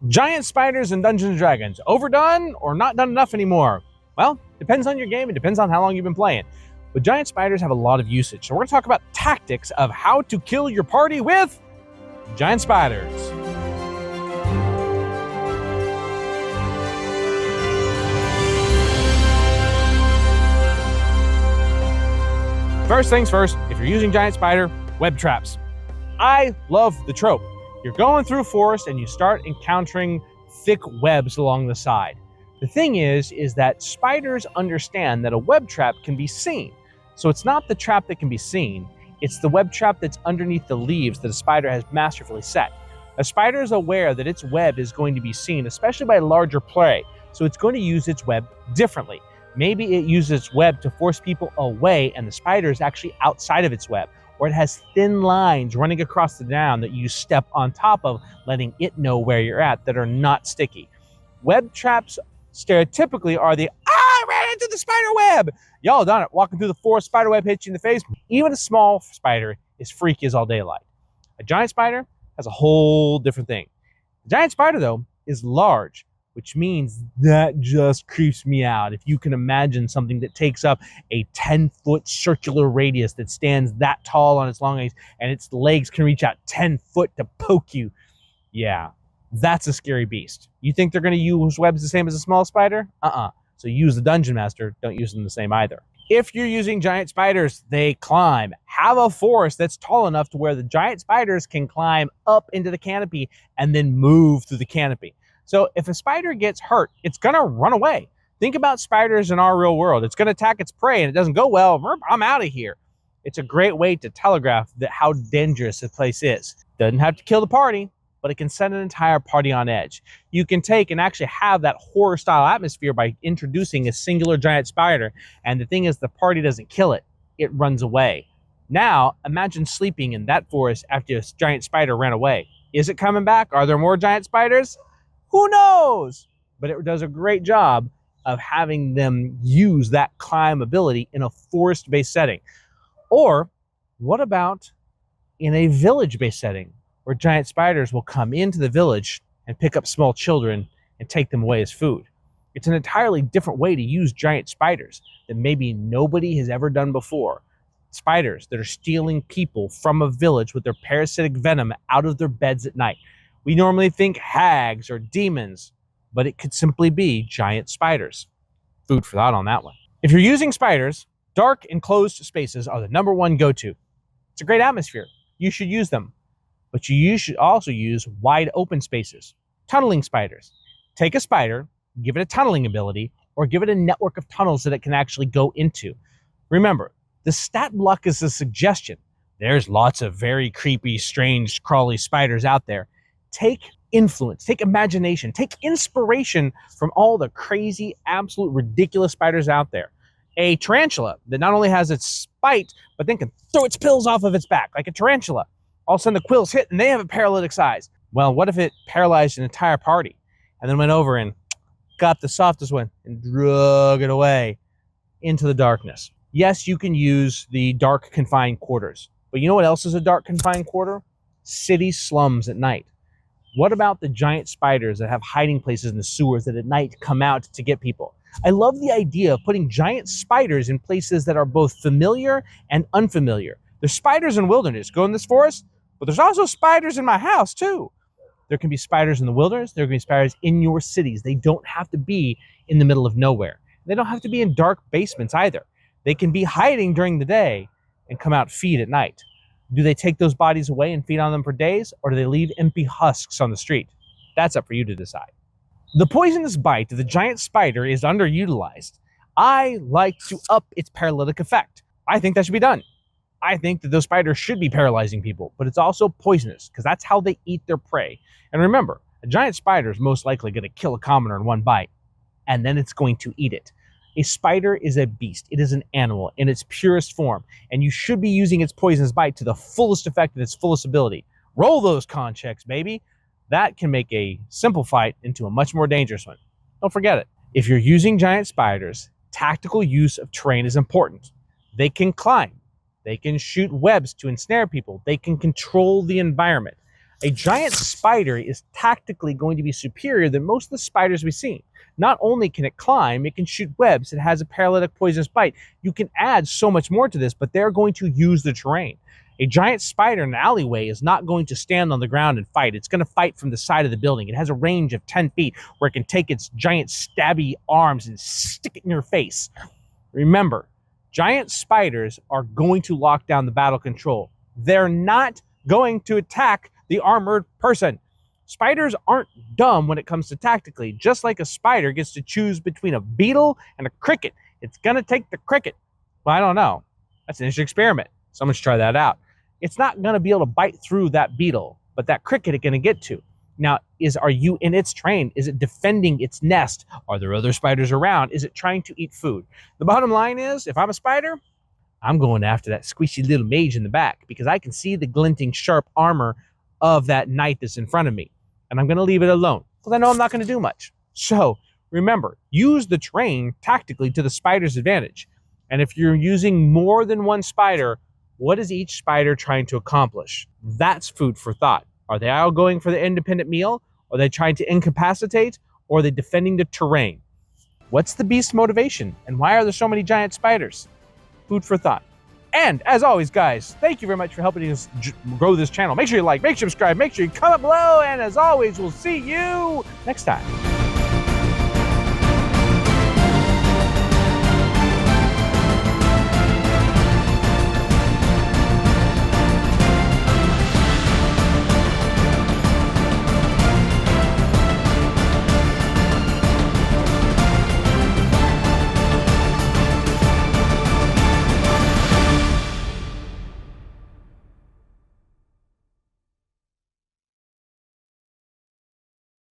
Giant spiders in Dungeons & Dragons, overdone or not done enough anymore? Well, depends on your game, it depends on how long you've been playing. But giant spiders have a lot of usage, so we're going to talk about tactics of how to kill your party with giant spiders. First things first, if you're using giant spider, web traps. I love the trope. You're going through forest and you start encountering thick webs along the side. The thing is that spiders understand that a web trap can be seen. So it's not the trap that can be seen, it's the web trap that's underneath the leaves that a spider has masterfully set. A spider is aware that its web is going to be seen, especially by larger prey, so it's going to use its web differently. Maybe it uses its web to force people away and the spider is actually outside of its web. Or it has thin lines running across the ground that you step on top of, letting it know where you're at, that are not sticky. Web traps stereotypically are I ran into the spider web. Y'all done it. Walking through the forest, spider web hits you in the face. Even a small spider is freaky as all daylight. A giant spider has a whole different thing. A giant spider, though, is large, which means that just creeps me out. If you can imagine something that takes up a 10-foot circular radius that stands that tall on its long legs and its legs can reach out 10 foot to poke you. Yeah, that's a scary beast. You think they're gonna use webs the same as a small spider? So use the Dungeon Master, don't use them the same either. If you're using giant spiders, they climb. Have a forest that's tall enough to where the giant spiders can climb up into the canopy and then move through the canopy. So if a spider gets hurt, it's gonna run away. Think about spiders in our real world. It's gonna attack its prey and it doesn't go well, I'm out of here. It's a great way to telegraph how dangerous the place is. Doesn't have to kill the party, but it can set an entire party on edge. You can take and actually have that horror style atmosphere by introducing a singular giant spider. And the thing is, the party doesn't kill it, it runs away. Now, imagine sleeping in that forest after a giant spider ran away. Is it coming back? Are there more giant spiders? Who knows? But it does a great job of having them use that climb ability in a forest-based setting. Or what about in a village-based setting where giant spiders will come into the village and pick up small children and take them away as food? It's an entirely different way to use giant spiders that maybe nobody has ever done before. Spiders that are stealing people from a village with their parasitic venom out of their beds at night. We normally think hags or demons, but it could simply be giant spiders. Food for thought on that one. If you're using spiders, dark enclosed spaces are the #1 go-to. It's a great atmosphere. You should use them. But you should also use wide open spaces. Tunneling spiders. Take a spider, give it a tunneling ability, or give it a network of tunnels that it can actually go into. Remember, the stat block is a suggestion. There's lots of very creepy, strange, crawly spiders out there. Take influence, take imagination, take inspiration from all the crazy, absolute ridiculous spiders out there. A tarantula that not only has its bite, but then can throw its quills off of its back like a tarantula. All of a sudden the quills hit and they have a paralytic size. Well, what if it paralyzed an entire party and then went over and got the softest one and drug it away into the darkness? Yes, you can use the dark confined quarters, but you know what else is a dark confined quarter? City slums at night. What about the giant spiders that have hiding places in the sewers that at night come out to get people? I love the idea of putting giant spiders in places that are both familiar and unfamiliar. There's spiders in wilderness. Go in this forest, but there's also spiders in my house too. There can be spiders in the wilderness. There can be spiders in your cities. They don't have to be in the middle of nowhere. They don't have to be in dark basements either. They can be hiding during the day and come out feed at night. Do they take those bodies away and feed on them for days, or do they leave empty husks on the street? That's up for you to decide. The poisonous bite of the giant spider is underutilized. I like to up its paralytic effect. I think that should be done. I think that those spiders should be paralyzing people, but it's also poisonous because that's how they eat their prey. And remember, a giant spider is most likely going to kill a commoner in one bite, and then it's going to eat it. A spider is a beast. It is an animal in its purest form, and you should be using its poisonous bite to the fullest effect and its fullest ability. Roll those con checks, baby. That can make a simple fight into a much more dangerous one. Don't forget it. If you're using giant spiders, tactical use of terrain is important. They can climb. They can shoot webs to ensnare people. They can control the environment. A giant spider is tactically going to be superior than most of the spiders we've seen. Not only can it climb, it can shoot webs, it has a paralytic poisonous bite. You can add so much more to this, but they're going to use the terrain. A giant spider in an alleyway is not going to stand on the ground and fight. It's going to fight from the side of the building. It has a range of 10 feet where it can take its giant stabby arms and stick it in your face. Remember, giant spiders are going to lock down the battle control. They're not going to attack the armored person. Spiders aren't dumb when it comes to tactically. Just like a spider gets to choose between a beetle and a cricket, it's going to take the cricket. Well, I don't know. That's an interesting experiment. Someone should try that out. It's not going to be able to bite through that beetle, but that cricket it's going to get to. Now, are you in its train? Is it defending its nest? Are there other spiders around? Is it trying to eat food? The bottom line is, if I'm a spider, I'm going after that squishy little mage in the back because I can see the glinting sharp armor of that knight that's in front of me. And I'm going to leave it alone because I know I'm not going to do much. So remember, use the terrain tactically to the spider's advantage. And if you're using more than one spider, what is each spider trying to accomplish? That's food for thought. Are they all going for the independent meal? Are they trying to incapacitate? Or are they defending the terrain? What's the beast's motivation? And why are there so many giant spiders? Food for thought. And as always, guys, thank you very much for helping us grow this channel. Make sure you like, make sure you subscribe, make sure you comment below. And as always, we'll see you next time.